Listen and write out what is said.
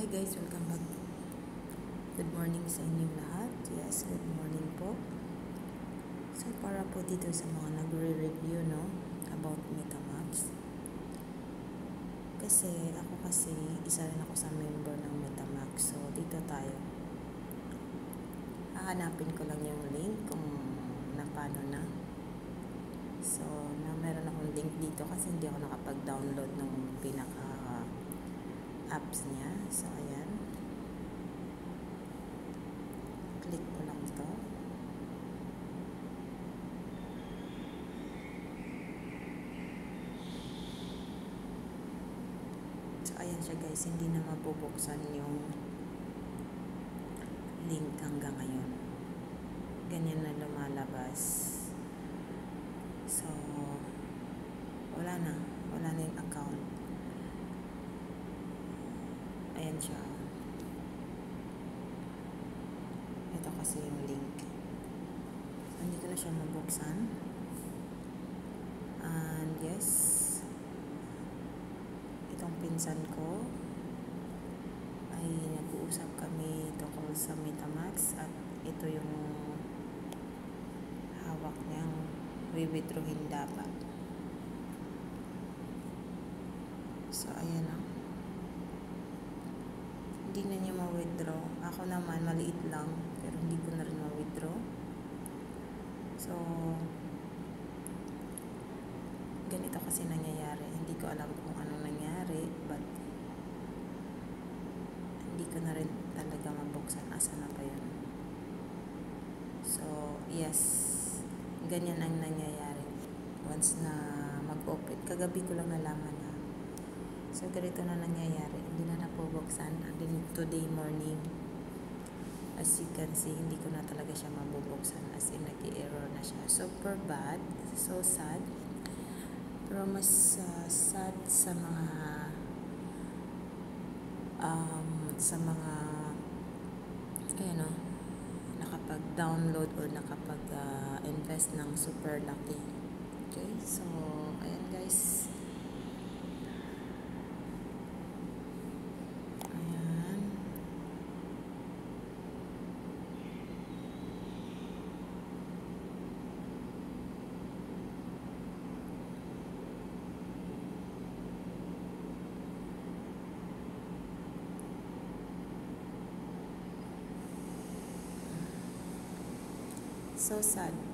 guys, welcome back. Good morning sa inyong lahat. Yes, good morning po. So para po dito sa mga nagre-review about MetaMask. Kasi isa rin ako sa member ng MetaMask. So dito tayo. Hahanapin ko lang yung link kung napano na. So meron akong link dito kasi hindi ako nakapag-download ng apps niya. So ayan, click ko lang ito. So ayan siya guys, hindi na mabubuksan yung link hanggang ngayon. Ganyan na lumalabas. So wala na yung account. Ayan siya. Ito kasi yung link. So, hindi ko na siya mabuksan. And yes, itong pinsan ko ay nag-uusap kami tungkol sa MetaMask at ito yung hawak niyang withdrawin dapat. So ayan na. Hindi na niya ma-withdraw. Ako naman, maliit lang. Pero hindi ko na rin ma-withdraw. So, ganito kasi nangyayari. Hindi ko alam kung anong nangyari. But, hindi ko na rin talaga mabuksan. Asa na pa yun? So, yes. Ganyan ang nangyayari. Once na mag-open. Kagabi ko lang nalaman na. So, ganito na nangyayari. Hindi na napubuksan. And then, today morning, as you can see, hindi ko na talaga siya mabubuksan. As in, nag-i-error na siya. Super bad. So sad. Pero mas sad sa mga nakapag-download or nakapag-invest ng super lucky. Okay? So, ayan guys. So sad.